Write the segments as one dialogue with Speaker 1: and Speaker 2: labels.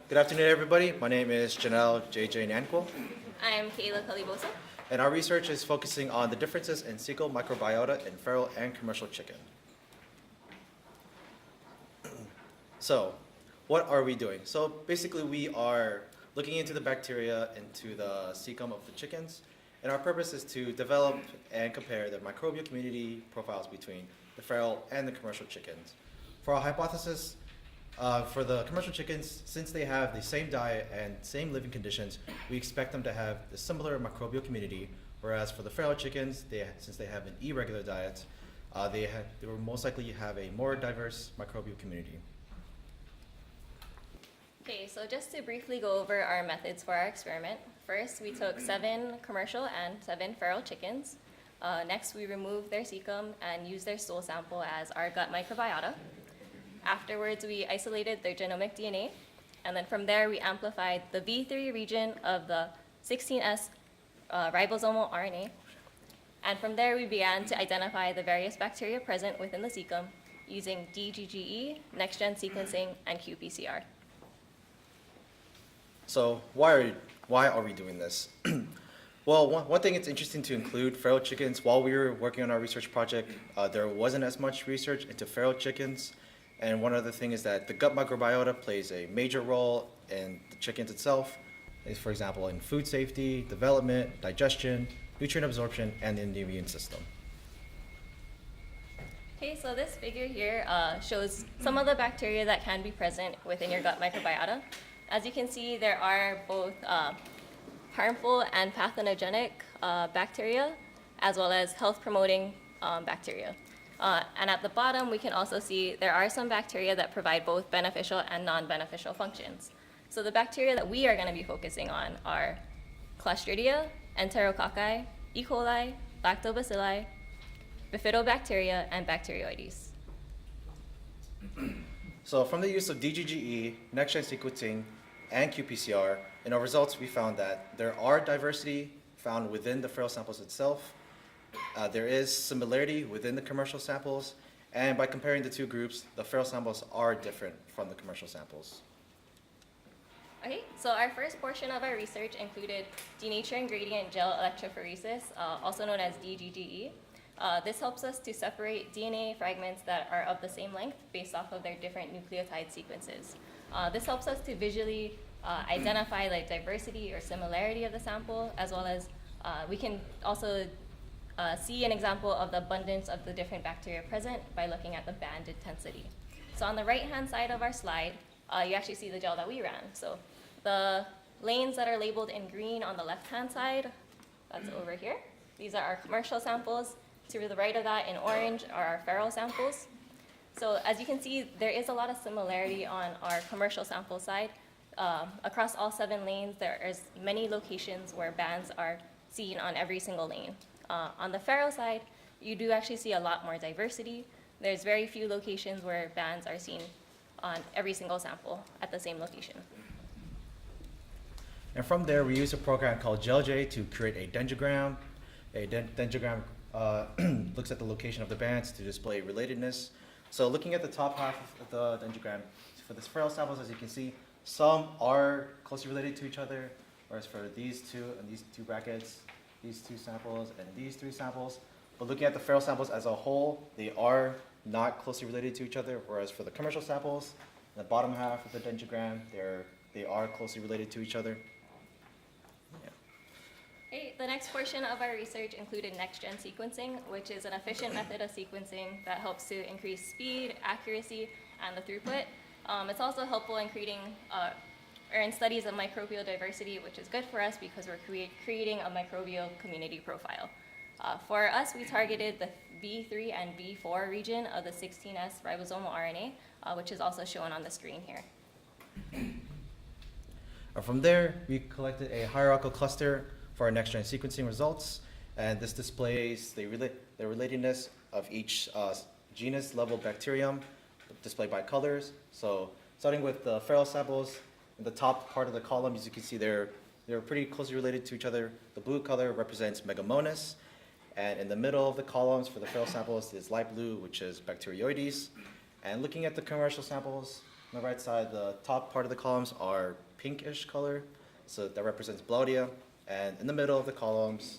Speaker 1: Good afternoon, everybody. My name is Janelle J.J. Nanquil,
Speaker 2: I'm Kayla Kalibosa.
Speaker 1: and our research is focusing on the differences in cecal microbiota in feral and commercial chicken. So, what are we doing? So basically, we are looking into the bacteria into the cecum of the chickens, and our purpose is to develop and compare the microbial community profiles between the feral and the commercial chickens. For our hypothesis, for the commercial chickens, since they have the same diet and same living conditions, we expect them to have the similar microbial community, whereas for the feral chickens, since they have an irregular diet, they will most likely have a more diverse microbial community.
Speaker 2: Okay, so just to briefly go over our methods for our experiment. First, we took 7 commercial and 7 feral chickens. Next, we removed their cecum and used their stool sample as our gut microbiota. Afterwards, we isolated their genomic DNA, and then from there, we amplified the V3 region of the 16S ribosomal RNA. And from there, we began to identify the various bacteria present within the cecum using DGGE, next-gen sequencing, and Qpcr.
Speaker 1: So why are we doing this? Well, one thing it's interesting to include feral chickens. While we were working on our research project, there wasn't as much research into feral chickens. And one other thing is that the gut microbiota plays a major role in the chickens itself, for example, in food safety, development, digestion, nutrient absorption, and in the immune system.
Speaker 2: Okay, so this figure here shows some of the bacteria that can be present within your gut microbiota. As you can see, there are both harmful and pathogenic bacteria, as well as health-promoting bacteria. And at the bottom, we can also see there are some bacteria that provide both beneficial and non-beneficial functions. So the bacteria that we are going to be focusing on are Clostridia, Enterococci, E. coli, Lactobacilli, Bifidobacteria, and Bacteroides.
Speaker 1: So from the use of DGGE, next-gen sequencing, and Qpcr, in our results we found that there are diversity found within the feral samples itself. There is similarity within the commercial samples, and by comparing the two groups, the feral samples are different from the commercial samples.
Speaker 2: Okay, so our first portion of our research included denaturing gradient gel electrophoresis, also known as DGGE. This helps us to separate DNA fragments that are of the same length based off of their different nucleotide sequences. This helps us to visually identify the diversity or similarity of the sample, as well as we can also see an example of the abundance of the different bacteria present by looking at the band intensity. So on the right-hand side of our slide, you actually see the gel that we ran. So the lanes that are labeled in green on the left-hand side, that's over here. These are our commercial samples. To the right of that in orange are our feral samples. So as you can see, there is a lot of similarity on our commercial sample side. Across all 7 lanes, there is many locations where bands are seen on every single lane. On the feral side, you do actually see a lot more diversity. There's very few locations where bands are seen on every single sample at the same location.
Speaker 1: And from there, we use a program called GelJ to create a dendrogram. A dendrogram looks at the location of the bands to display relatedness. So looking at the top half of the dendrogram, for the feral samples, as you can see, some are closely related to each other, whereas for these two and these 2 brackets, these 2 samples and these 3 samples. But looking at the feral samples as a whole, they are not closely related to each other, whereas for the commercial samples, in the bottom half of the dendrogram, they are closely related to each other.
Speaker 2: Okay, the next portion of our research included next-gen sequencing, which is an efficient method of sequencing that helps to increase speed, accuracy, and the throughput. It's also helpful in in studies of microbial diversity, which is good for us because we're creating a microbial community profile. For us, we targeted the V3 and V4 region of the 16S ribosomal RNA, which is also shown on the screen here.
Speaker 1: From there, we collected a hierarchical cluster for our next-gen sequencing results, and this displays the relatedness of each genus-level bacterium displayed by colors. So starting with the feral samples, in the top part of the column, as you can see, they're pretty closely related to each other. The blue color represents Megamonas, and in the middle of the columns for the feral samples is light blue, which is Bacteroides. And looking at the commercial samples, on the right side, the top part of the columns are pinkish color, so that represents Blaudia. And in the middle of the columns,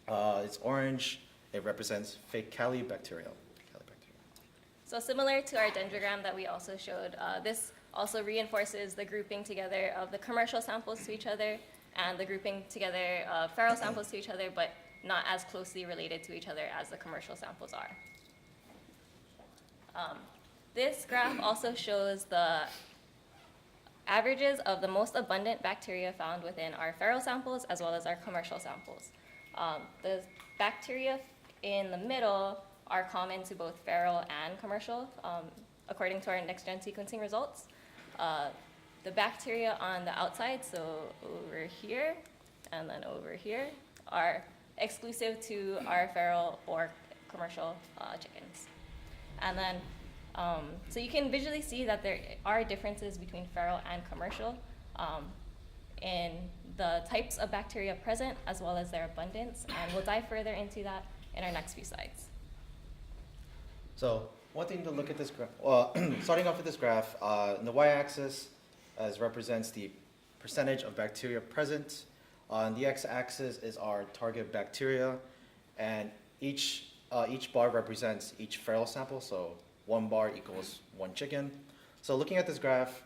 Speaker 1: it's orange. It represents Cecal bacteria.
Speaker 2: So similar to our dendrogram that we also showed, this also reinforces the grouping together of the commercial samples to each other and the grouping together of feral samples to each other, but not as closely related to each other as the commercial samples are. This graph also shows the averages of the most abundant bacteria found within our feral samples as well as our commercial samples. The bacteria in the middle are common to both feral and commercial, according to our next-gen sequencing results. The bacteria on the outside, so over here and then over here, are exclusive to our feral or commercial chickens. And then, so you can visually see that there are differences between feral and commercial in the types of bacteria present as well as their abundance, and we'll dive further into that in our next few slides.
Speaker 1: So one thing to look at this graph, starting off with this graph, on the y-axis represents the percentage of bacteria present. On the x-axis is our target bacteria, and each bar represents each feral sample, so 1 bar equals 1 chicken. So looking at this graph,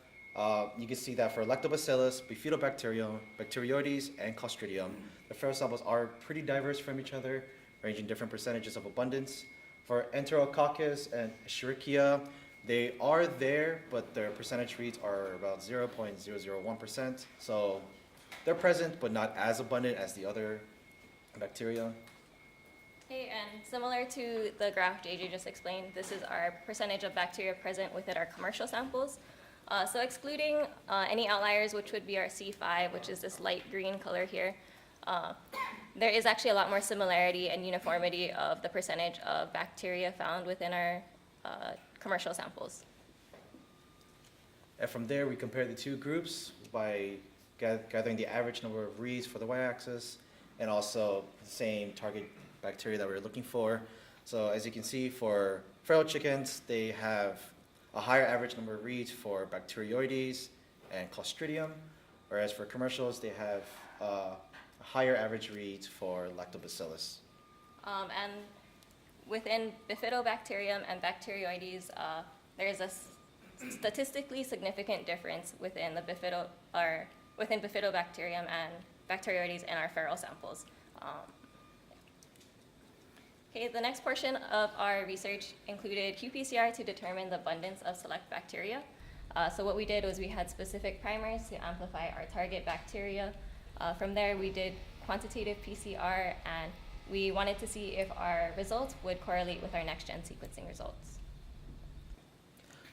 Speaker 1: you can see that for Lactobacillus, Bifidobacterium, Bacteroides, and Clostridium, the feral samples are pretty diverse from each other, ranging different percentages of abundance. For Enterococcus and Escherichia, they are there, but their percentage reads are about 0.001%. So they're present, but not as abundant as the other bacteria.
Speaker 2: Okay, and similar to the graph JJ just explained, this is our percentage of bacteria present within our commercial samples. So excluding any outliers, which would be our C5, which is this light green color here, there is actually a lot more similarity and uniformity of the percentage of bacteria found within our commercial samples.
Speaker 1: And from there, we compare the two groups by gathering the average number of reads for the y-axis and also the same target bacteria that we were looking for. So as you can see, for feral chickens, they have a higher average number of reads for Bacteroides and Clostridium, whereas for commercials, they have higher average reads for Lactobacillus.
Speaker 2: And within Bifidobacterium and Bacteroides, there is a statistically significant difference within the within Bifidobacterium and Bacteroides in our feral samples. Okay, the next portion of our research included Qpcr to determine the abundance of select bacteria. So what we did was we had specific primers to amplify our target bacteria. From there, we did quantitative PCR, and we wanted to see if our results would correlate with our next-gen sequencing results.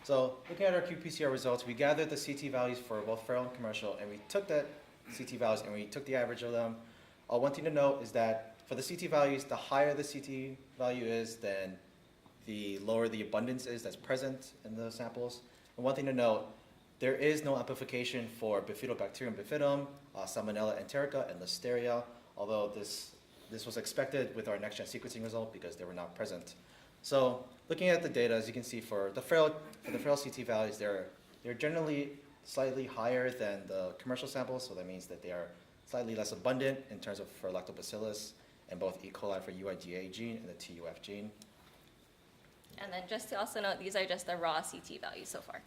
Speaker 1: So looking at our Qpcr results, we gathered the CT values for both feral and commercial, and we took that CT values and we took the average of them. One thing to note is that for the CT values, the higher the CT value is, then the lower the abundance is that's present in the samples. And one thing to note, there is no amplification for Bifidobacterium bifidum, Salmonella enterica, and Listeria, although this was expected with our next-gen sequencing result because they were not present. So looking at the data, as you can see, for the feral CT values, they're generally slightly higher than the commercial samples, so that means that they are slightly less abundant in terms of for Lactobacillus and both E. coli for UIDA gene and the TUF gene.
Speaker 2: And then just to also note, these are just the raw CT values so far.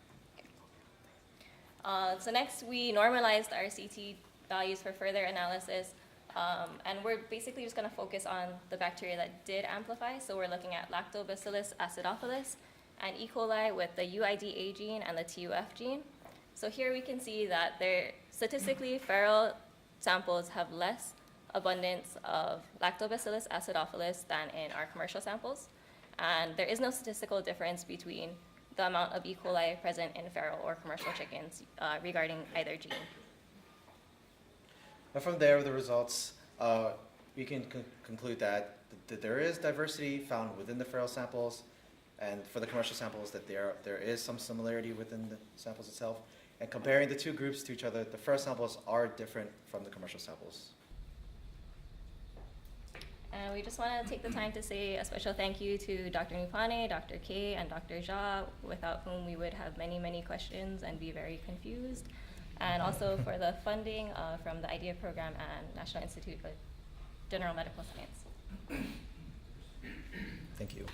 Speaker 2: So next, we normalized our CT values for further analysis, and we're basically just going to focus on the bacteria that did amplify. So we're looking at Lactobacillus acidophilus and E. coli with the UIDA gene and the TUF gene. So here we can see that statistically, feral samples have less abundance of Lactobacillus acidophilus than in our commercial samples, and there is no statistical difference between the amount of E. coli present in feral or commercial chickens regarding either gene.
Speaker 1: And from there, the results, we can conclude that there is diversity found within the feral samples, and for the commercial samples that there is some similarity within the samples itself. And comparing the two groups to each other, the feral samples are different from the commercial samples.
Speaker 2: And we just want to take the time to say a special thank you to Dr. Nupane, Dr. K, and Dr. Jha, without whom we would have many, many questions and be very confused. And also for the funding from the IDEA program and National Institute of General Medical Science.
Speaker 1: Thank you.